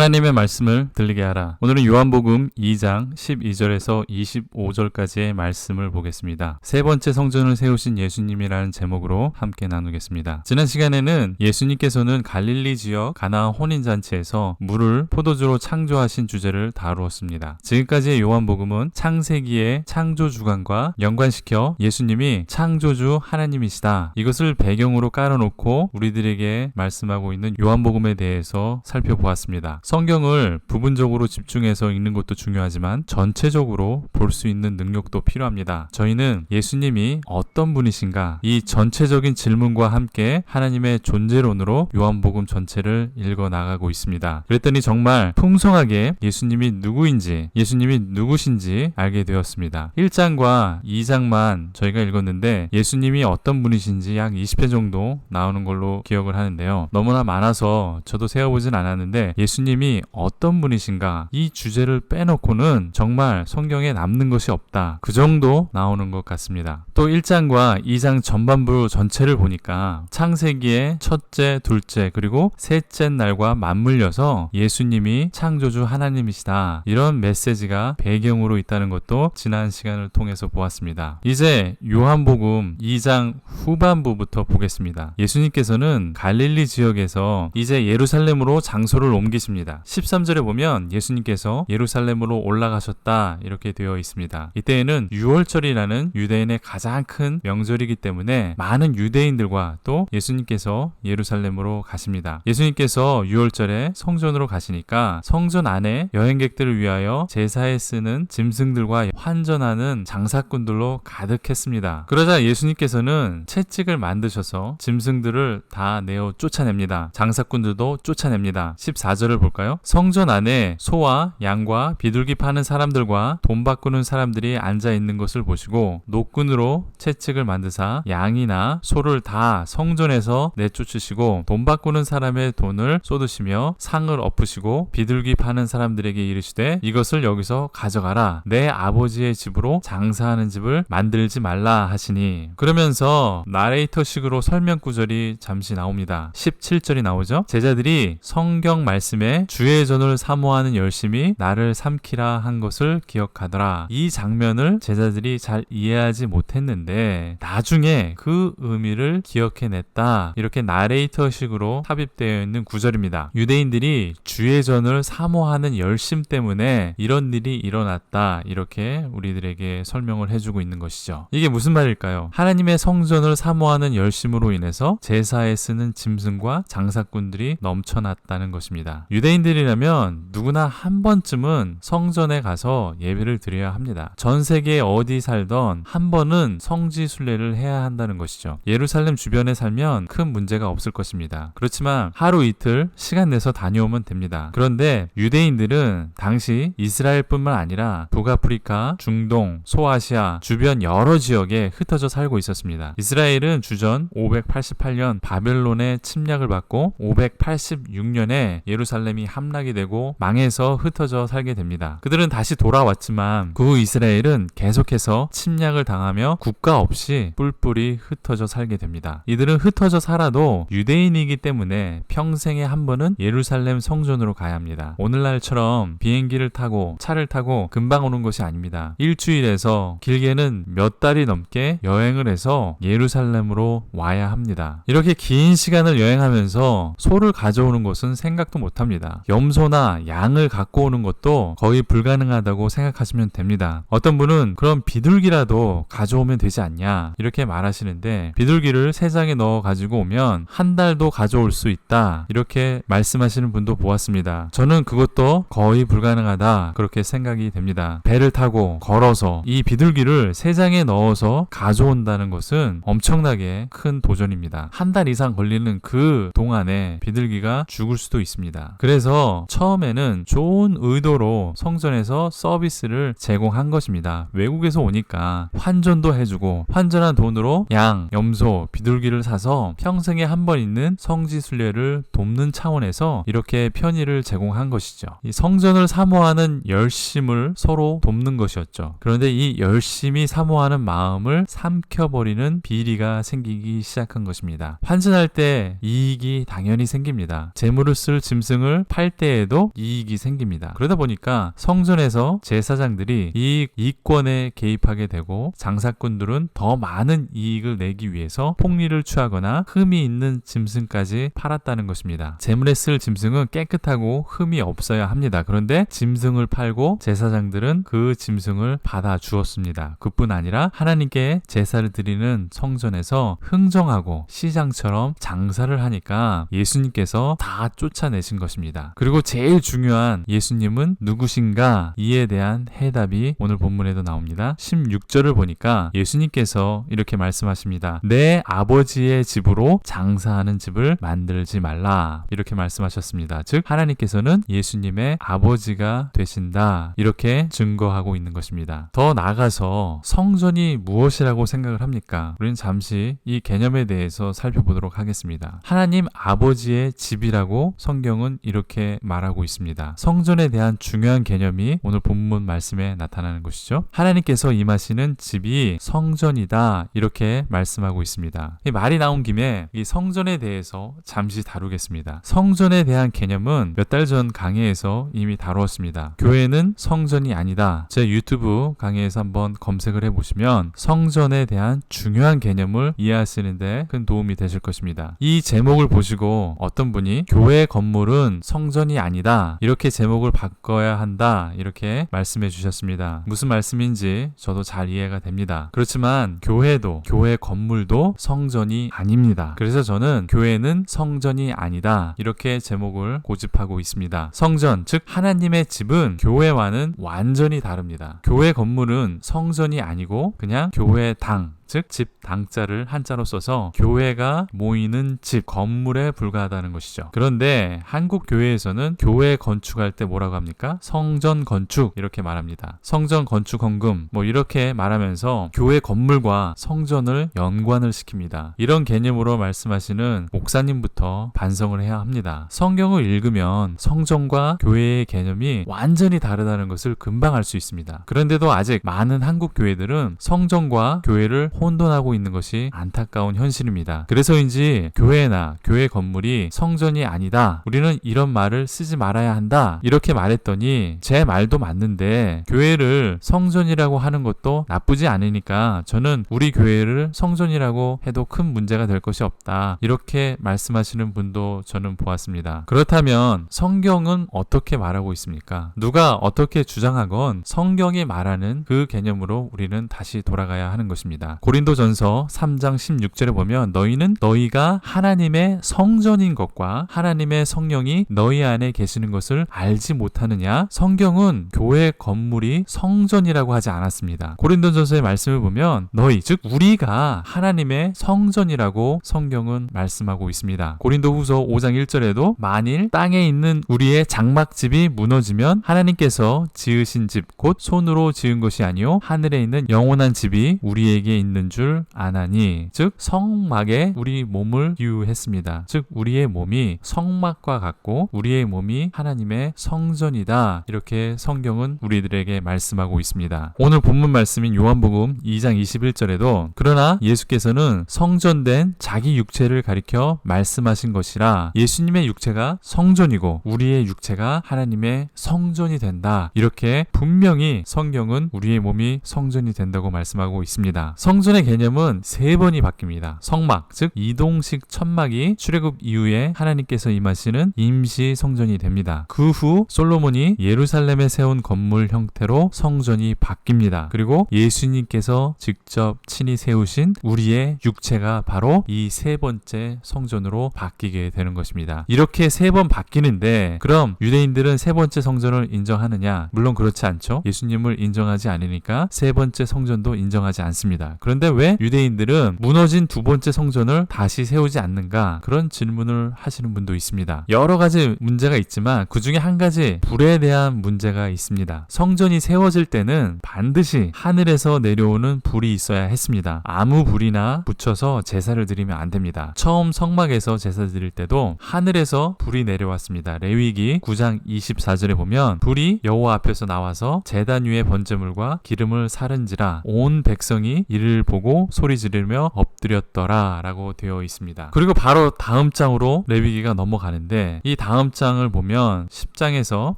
하나님의 말씀을 들리게 하라. 오늘은 요한복음 2장 12절에서 25절까지의 말씀을 보겠습니다. 세 번째 성전을 세우신 예수님이라는 제목으로 함께 나누겠습니다. 지난 시간에는 예수님께서는 갈릴리 지역 가나안 혼인잔치에서 물을 포도주로 창조하신 주제를 다루었습니다. 지금까지의 요한복음은 창세기의 창조 주관과 연관시켜 예수님이 창조주 하나님이시다, 이것을 배경으로 깔아놓고 우리들에게 말씀하고 있는 요한복음에 대해서 살펴보았습니다. 성경을 부분적으로 집중해서 읽는 것도 중요하지만 전체적으로 볼 수 있는 능력도 필요합니다. 저희는 예수님이 어떤 분이신가, 이 전체적인 질문과 함께 하나님의 존재론으로 요한복음 전체를 읽어 나가고 있습니다. 그랬더니 정말 풍성하게 예수님이 누구인지, 예수님이 누구신지 알게 되었습니다. 1장과 2장만 저희가 읽었는데 예수님이 어떤 분이신지 약 20회 정도 나오는 걸로 기억을 하는데요. 너무나 많아서 저도 세어보진 않았는데 예수님이 어떤 분이신가, 이 주제를 빼놓고는 정말 성경에 남는 것이 없다, 그 정도 나오는 것 같습니다. 또 1장과 2장 전반부 전체를 보니까 창세기의 첫째, 둘째, 그리고 셋째 날과 맞물려서 예수님이 창조주 하나님이시다, 이런 메시지가 배경으로 있다는 것도 지난 시간을 통해서 보았습니다. 이제 요한복음 2장 후반부부터 보겠습니다. 예수님께서는 갈릴리 지역에서 이제 예루살렘으로 장소를 옮기십니다. 13절에 보면 예수님께서 예루살렘으로 올라가셨다, 이렇게 되어 있습니다. 이때에는 유월절이라는 유대인의 가장 큰 명절이기 때문에 많은 유대인들과 또 예수님께서 예루살렘으로 가십니다. 예수님께서 유월절에 성전으로 가시니까 성전 안에 여행객들을 위하여 제사에 쓰는 짐승들과 환전하는 장사꾼들로 가득했습니다. 그러자 예수님께서는 채찍을 만드셔서 짐승들을 다 내어 쫓아냅니다. 장사꾼들도 쫓아냅니다. 14절을 볼까요? 성전 안에 소와 양과 비둘기 파는 사람들과 돈 바꾸는 사람들이 앉아있는 것을 보시고 노끈으로 채찍을 만드사 양이나 소를 다 성전에서 내쫓으시고 돈 바꾸는 사람의 돈을 쏟으시며 상을 엎으시고 비둘기 파는 사람들에게 이르시되 이것을 여기서 가져가라, 내 아버지의 집으로 장사하는 집을 만들지 말라 하시니. 그러면서 나레이터식으로 설명 구절이 잠시 나옵니다. 17절이 나오죠. 제자들이 성경 말씀에 주의 전을 사모하는 열심이 나를 삼키라 한 것을 기억하더라. 이 장면을 제자들이 잘 이해하지 못했는데 나중에 그 의미를 기억해냈다, 이렇게 나레이터식으로 삽입되어 있는 구절입니다. 유대인들이 주의 전을 사모하는 열심 때문에 이런 일이 일어났다, 이렇게 우리들에게 설명을 해주고 있는 것이죠. 이게 무슨 말일까요? 하나님의 성전을 사모하는 열심으로 인해서 제사에 쓰는 짐승과 장사꾼들이 넘쳐났다는 것입니다. 유대인들이라면 누구나 한 번쯤은 성전에 가서 예배를 드려야 합니다. 전 세계 어디 살던 한 번은 성지 순례를 해야 한다는 것이죠. 예루살렘 주변에 살면 큰 문제가 없을 것입니다. 그렇지만 하루 이틀 시간 내서 다녀오면 됩니다. 그런데 유대인들은 당시 이스라엘뿐만 아니라 북아프리카, 중동, 소아시아 주변 여러 지역에 흩어져 살고 있었습니다. 이스라엘은 주전 588년 바벨론의 침략을 받고 586년에 예루살렘이 함락이 되고 망해서 흩어져 살게 됩니다. 그들은 다시 돌아왔지만 그 이스라엘은 계속해서 침략을 당하며 국가 없이 뿔뿔이 흩어져 살게 됩니다. 이들은 흩어져 살아도 유대인이기 때문에 평생에 한 번은 예루살렘 성전으로 가야 합니다. 오늘날처럼 비행기를 타고 차를 타고 금방 오는 것이 아닙니다. 일주일에서 길게는 몇 달이 넘게 여행을 해서 예루살렘으로 와야 합니다. 이렇게 긴 시간을 여행하면서 소를 가져오는 것은 생각도 못합니다. 염소나 양을 갖고 오는 것도 거의 불가능하다고 생각하시면 됩니다. 어떤 분은 그럼 비둘기라도 가져오면 되지 않냐, 이렇게 말하시는데 비둘기를 새장에 넣어 가지고 오면 한 달도 가져올 수 있다, 이렇게 말씀하시는 분도 보았습니다. 저는 그것도 거의 불가능하다, 그렇게 생각이 됩니다. 배를 타고 걸어서 이 비둘기를 새장에 넣어서 가져온다는 것은 엄청나게 큰 도전입니다. 한 달 이상 걸리는 그 동안에 비둘기가 죽을 수도 있습니다. 그래서 처음에는 좋은 의도로 성전에서 서비스를 제공한 것입니다. 외국에서 오니까 환전도 해주고 환전한 돈으로 양, 염소, 비둘기를 사서 평생에 한 번 있는 성지 순례를 돕는 차원에서 이렇게 편의를 제공한 것이죠. 이 성전을 사모하는 열심을 서로 돕는 것이었죠. 그런데 이 열심히 사모하는 마음을 삼켜버리는 비리가 생기기 시작한 것입니다. 환전할 때 이익이 당연히 생깁니다. 재물을 쓸 짐승을 팔 때에도 이익이 생깁니다. 그러다 보니까 성전에서 제사장들이 이권에 개입하게 되고 장사꾼들은 더 많은 이익을 내기 위해서 폭리를 취하거나 흠이 있는 짐승까지 팔았다는 것입니다. 제물에 쓸 짐승은 깨끗하고 흠이 없어야 합니다. 그런데 짐승을 팔고 제사장들은 그 짐승을 받아 주었습니다. 그뿐 아니라 하나님께 제사를 드리는 성전에서 흥정하고 시장처럼 장사를 하니까 예수님께서 다 쫓아내신 것입니다. 그리고 제일 중요한 예수님은 누구신가? 이에 대한 해답이 오늘 본문에도 나옵니다. 16절을 보니까 예수님께서 이렇게 말씀하십니다. 내 아버지의 집으로 장사하는 집을 만들지 말라. 이렇게 말씀하셨습니다. 즉 하나님께서는 예수님의 아버지가 되신다. 이렇게 증거하고 있는 것입니다. 더 나아가서 성전이 무엇이라고 생각을 합니까? 우리는 잠시 이 개념에 대해서 살펴보도록 하겠습니다. 하나님 아버지의 집이라고 성경은 이렇게 말하고 있습니다. 성전에 대한 중요한 개념이 오늘 본문 말씀에 나타나는 것이죠. 하나님께서 임하시는 집이 성전이다. 이렇게 말씀하고 있습니다. 이 말이 나온 김에 이 성전에 대해서 잠시 다루겠습니다. 성전에 대한 개념은 몇 달 전 강의에서 이미 다루었습니다. 교회는 성전이 아니다. 제 유튜브 강의에서 한번 검색을 해보시면 성전에 대한 중요한 개념을 이해하시는데 큰 도움이 되실 것입니다. 이 제목을 보시고 어떤 분이 교회 건물은 성전이 아니다. 이렇게 제목을 바꿔야 한다. 이렇게 말씀해 주셨습니다. 무슨 말씀인지 저도 잘 이해가 됩니다. 그렇지만 교회도 교회 건물도 성전이 아닙니다. 그래서 저는 교회는 성전이 아니다. 이렇게 제목을 고집하고 있습니다. 성전, 즉 하나님의 집은 교회와는 완전히 다릅니다. 교회 건물은 성전이 아니고 그냥 교회당, 즉 집 당자를 한자로 써서 교회가 모이는 집, 건물에 불과하다는 것이죠. 그런데 한국 교회에서는 교회 건축할 때 뭐라고 합니까? 성전 건축 이렇게 말합니다. 성전 건축 헌금 이렇게 말하면서 교회 건물과 성전을 연관을 시킵니다. 이런 개념으로 말씀하시는 목사님부터 반성을 해야 합니다. 성경을 읽으면 성전과 교회의 개념이 완전히 다르다는 것을 금방 알 수 있습니다. 그런데도 아직 많은 한국 교회들은 성전과 교회를 혼돈하고 있는 것이 안타까운 현실입니다. 그래서인지 교회나 교회 건물이 성전이 아니다. 우리는 이런 말을 쓰지 말아야 한다. 이렇게 말했더니 제 말도 맞는데 교회를 성전이라고 하는 것도 나쁘지 않으니까 저는 우리 교회를 성전이라고 해도 큰 문제가 될 것이 없다. 이렇게 말씀하시는 분도 저는 보았습니다. 그렇다면 성경은 어떻게 말하고 있습니까? 누가 어떻게 주장하건 성경이 말하는 그 개념으로 우리는 다시 돌아가야 하는 것입니다. 고린도전서 3장 16절에 보면 너희는 너희가 하나님의 성전인 것과 하나님의 성령이 너희 안에 계시는 것을 알지 못하느냐? 성경은 교회 건물이 성전이라고 하지 않았습니다. 고린도전서의 말씀을 보면 너희, 즉 우리가 하나님의 성전이라고 성경은 말씀하고 있습니다. 고린도후서 5장 1절에도 만일 땅에 있는 우리의 장막집이 무너지면 하나님께서 지으신 집 곧 손으로 지은 것이 아니요 하늘에 있는 영원한 집이 우리에게 있는 줄 아나니, 즉 성막에 우리 몸을 비유했습니다. 즉 우리의 몸이 성막과 같고 우리의 몸이 하나님의 성전이다. 이렇게 성경은 우리들에게 말씀하고 있습니다. 오늘 본문 말씀인 요한복음 2장 21절에도 그러나 예수께서는 성전된 자기 육체를 가리켜 말씀하신 것이라 예수님의 육체가 성전이고 우리의 육체가 하나님의 성전이 된다. 이렇게 분명히 성경은 우리의 몸이 성전이 된다고 말씀하고 있습니다. 성전의 개념은 3번이 바뀝니다. 성막, 즉 이동식 천막이 출애굽 이후에 하나님께서 임하시는 임시 성전이 됩니다. 그 후 솔로몬이 예루살렘에 세운 건물 형태로 성전이 바뀝니다. 그리고 예수님께서 직접 친히 세우신 우리의 육체가 바로 이 3번째 성전으로 바뀌게 되는 것입니다. 이렇게 3번 바뀌는데 그럼 유대인들은 3번째 성전을 인정하느냐? 물론 그렇지 않죠. 예수님을 인정하지 않으니까 3번째 성전도 인정하지 않습니다. 그런데 왜 유대인들은 무너진 2번째 성전을 다시 세우지 않는가? 그런 질문을 하시는 분도 있습니다. 여러 가지 문제가 있지만 그 중에 한 가지 불에 대한 문제가 있습니다. 성전이 세워질 때는 반드시 하늘에서 내려오는 불이 있어야 했습니다. 아무 불이나 붙여서 제사를 드리면 안 됩니다. 처음 성막에서 제사 드릴 때도 하늘에서 불이 내려왔습니다. 레위기 9장 24절에 보면 불이 여호와 앞에서 나와서 제단 위에 번제물과 기름을 사른지라 온 백성이 이를 보고 소리 지르며 엎드렸더라 라고 되어 있습니다. 그리고 바로 다음 장으로 레위기가 넘어가는데, 이 다음 장을 보면 10장에서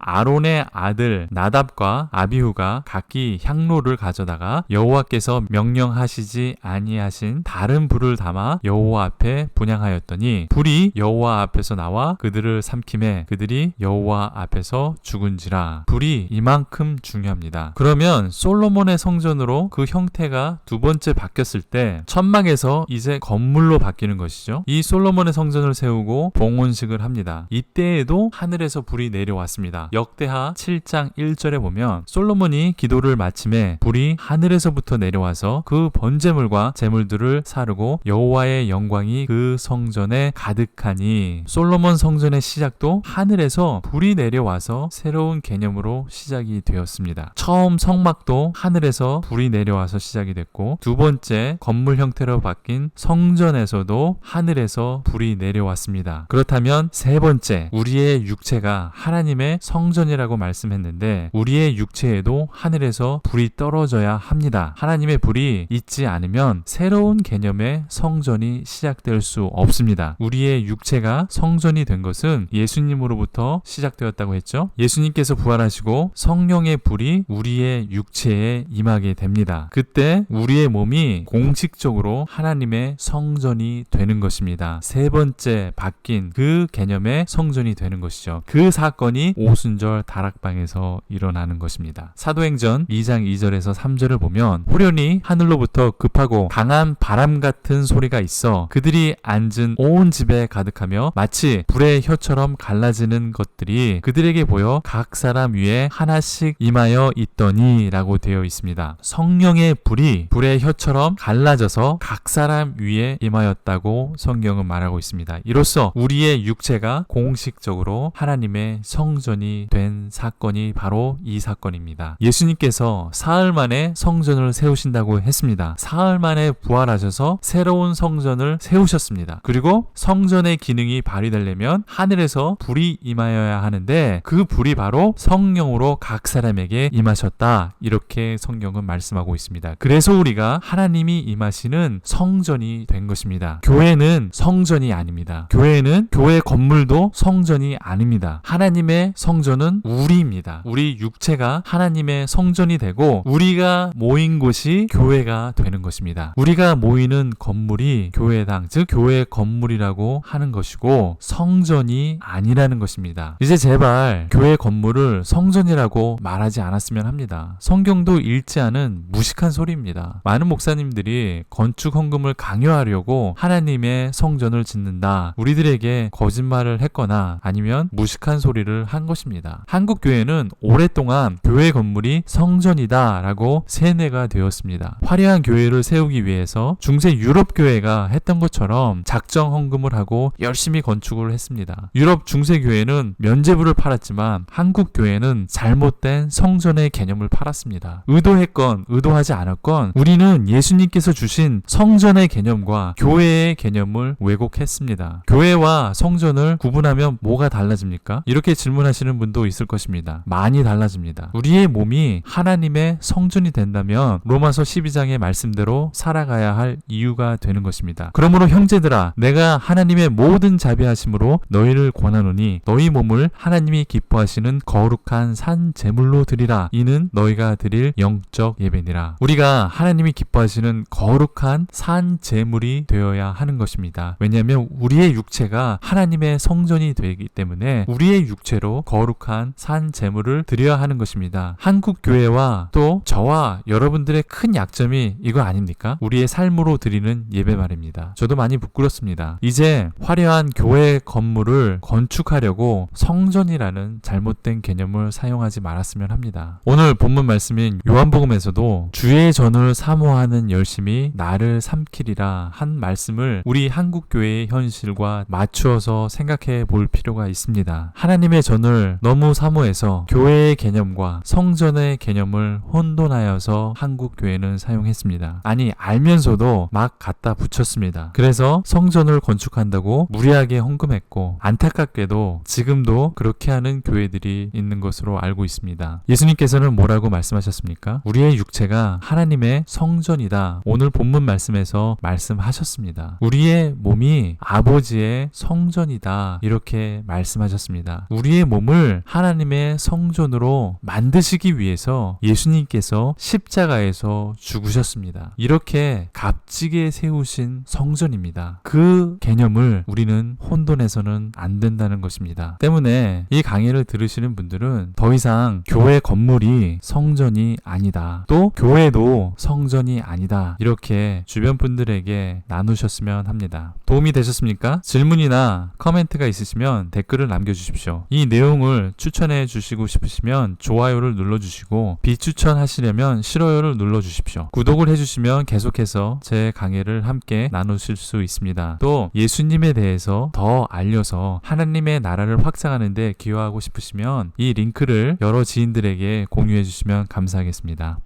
아론의 아들 나답과 아비후가 각기 향로를 가져다가 여호와께서 명령하시지 아니하신 다른 불을 담아 여호와 앞에 분향하였더니 불이 여호와 앞에서 나와 그들을 삼키매 그들이 여호와 앞에서 죽은지라. 불이 이만큼 중요합니다. 그러면 솔로몬의 성전으로 그 형태가 두 번째 바뀌었을 때 천막에서 이제 건물로 바뀌는 것이죠. 이 솔로몬의 성전을 세우고 봉헌식을 합니다. 이때에도 하늘에서 불이 내려왔습니다. 역대하 7장 1절에 보면 솔로몬이 기도를 마침에 불이 하늘에서부터 내려와서 그 번제물과 제물들을 사르고 여호와의 영광이 그 성전에 가득하니, 솔로몬 성전의 시작도 하늘에서 불이 내려와서 새로운 개념으로 시작이 되었습니다. 처음 성막도 하늘에서 불이 내려와서 시작이 됐고, 두 번째 건물 형태로 바뀐 성전에서도 하늘에서 불이 내려왔습니다. 그렇다면 세 번째, 우리의 육체가 하나님의 성전이라고 말씀했는데 우리의 육체에도 하늘에서 불이 떨어져야 합니다. 하나님의 불이 있지 않으면 새로운 개념의 성전이 시작될 수 없습니다. 우리의 육체가 성전이 된 것은 예수님으로부터 시작되었다고 했죠. 예수님께서 부활하시고 성령의 불이 우리의 육체에 임하게 됩니다. 그때 우리의 몸이 공식적으로 하나님의 성전이 되는 것입니다. 세 번째 바뀐 그 개념의 성전이 되는 것이죠. 그 사건이 오순절 다락방에서 일어나는 것입니다. 사도행전 2장 2절에서 3절을 보면 호련히 하늘로부터 급하고 강한 바람 같은 소리가 있어 그들이 앉은 온 집에 가득하며 마치 불의 혀처럼 갈라지는 것들이 그들에게 보여 각 사람 위에 하나씩 임하여 있더니 라고 되어 있습니다. 성령의 불이 불의 혀처럼 갈라져서 각 사람 위에 임하였다고 성경은 말하고 있습니다. 이로써 우리의 육체가 공식적으로 하나님의 성전이 된 사건이 바로 이 사건입니다. 예수님께서 사흘 만에 성전을 세우신다고 했습니다. 사흘 만에 부활하셔서 새로운 성전을 세우셨습니다. 그리고 성전의 기능이 발휘되려면 하늘에서 불이 임하여야 하는데 그 불이 바로 성령으로 각 사람에게 임하셨다. 이렇게 성경은 말씀하고 있습니다. 그래서 우리가 하나님이 임하시는 성전이 된 것입니다. 교회는 성전이 아닙니다. 교회는 교회 건물도 성전이 아닙니다. 하나님의 성전은 우리입니다. 우리 육체가 하나님의 성전이 되고 우리가 모인 곳이 교회가 되는 것입니다. 우리가 모이는 건물이 교회당, 즉 교회 건물이라고 하는 것이고 성전이 아니라는 것입니다. 이제 제발 교회 건물을 성전이라고 말하지 않았으면 합니다. 성경도 읽지 않은 무식한 소리입니다. 많은 목사님들이 건축 헌금을 강요하려고 하나님의 성전을 짓는다, 우리들에게 거짓말을 했거나 아니면 무식한 소리를 한 것입니다. 한국 교회는 오랫동안 교회 건물이 성전이다 라고 세뇌가 되었습니다. 화려한 교회를 세우기 위해서 중세 유럽 교회가 했던 것처럼 작정 헌금을 하고 열심히 건축을 했습니다. 유럽 중세 교회는 면제부를 팔았지만 한국 교회는 잘못된 성전의 개념을 팔았습니다. 의도했건 의도하지 않았건 우리는 예수님께서 주신 성전의 개념과 교회의 개념을 왜곡했습니다. 교회와 성전을 구분하면 뭐가 달라집니까? 이렇게 질문하시는 분도 있을 것입니다. 많이 달라집니다. 우리의 몸이 하나님의 성전이 된다면 로마서 12장의 말씀대로 살아가야 할 이유가 되는 것입니다. 그러므로 형제들아, 내가 하나님의 모든 자비하심으로 너희를 권하노니 너희 몸을 하나님이 기뻐하시는 거룩한 산 제물로 드리라. 이는 너희가 드릴 영적 예배니라. 우리가 하나님이 기뻐하시는 거룩한 산 제물이 되어야 하는 것입니다. 왜냐하면 우리의 육체가 하나님의 성전이 되기 때문에 우리의 육체로 거룩한 산 제물을 드려야 하는 것입니다. 한국 교회와 또 저와 여러분들의 큰 약점이 이거 아닙니까? 우리의 삶으로 드리는 예배 말입니다. 저도 많이 부끄럽습니다. 이제 화려한 교회 건물을 건축하려고 성전이라는 잘못된 개념을 사용하지 말았으면 합니다. 오늘 본문 말씀인 요한복음에서도 주의 전을 사모하는 열심이 나를 삼키리라 한 말씀을 우리 한국교회의 현실과 맞추어서 생각해 볼 필요가 있습니다. 하나님의 전을 너무 사모해서 교회의 개념과 성전의 개념을 혼돈하여서 한국교회는 사용했습니다. 아니, 알면서도 막 갖다 붙였습니다. 그래서 성전을 건축한다고 무리하게 헌금했고 안타깝게도 지금도 그렇게 하는 교회들이 있는 것으로 알고 있습니다. 예수님께서는 뭐라고 말씀하셨습니까? 우리의 육체가 하나님의 성전 성전이다. 오늘 본문 말씀에서 말씀하셨습니다. 우리의 몸이 아버지의 성전이다. 이렇게 말씀하셨습니다. 우리의 몸을 하나님의 성전으로 만드시기 위해서 예수님께서 십자가에서 죽으셨습니다. 이렇게 값지게 세우신 성전입니다. 그 개념을 우리는 혼돈해서는 안 된다는 것입니다. 때문에 이 강의를 들으시는 분들은 더 이상 교회 건물이 성전이 아니다. 또 교회도 성전이 아니다. 이렇게 주변 분들에게 나누셨으면 합니다. 도움이 되셨습니까? 질문이나 커멘트가 있으시면 댓글을 남겨주십시오. 이 내용을 추천해 주시고 싶으시면 좋아요를 눌러주시고 비추천하시려면 싫어요를 눌러주십시오. 구독을 해주시면 계속해서 제 강의를 함께 나누실 수 있습니다. 또 예수님에 대해서 더 알려서 하나님의 나라를 확장하는 데 기여하고 싶으시면 이 링크를 여러 지인들에게 공유해 주시면 감사하겠습니다.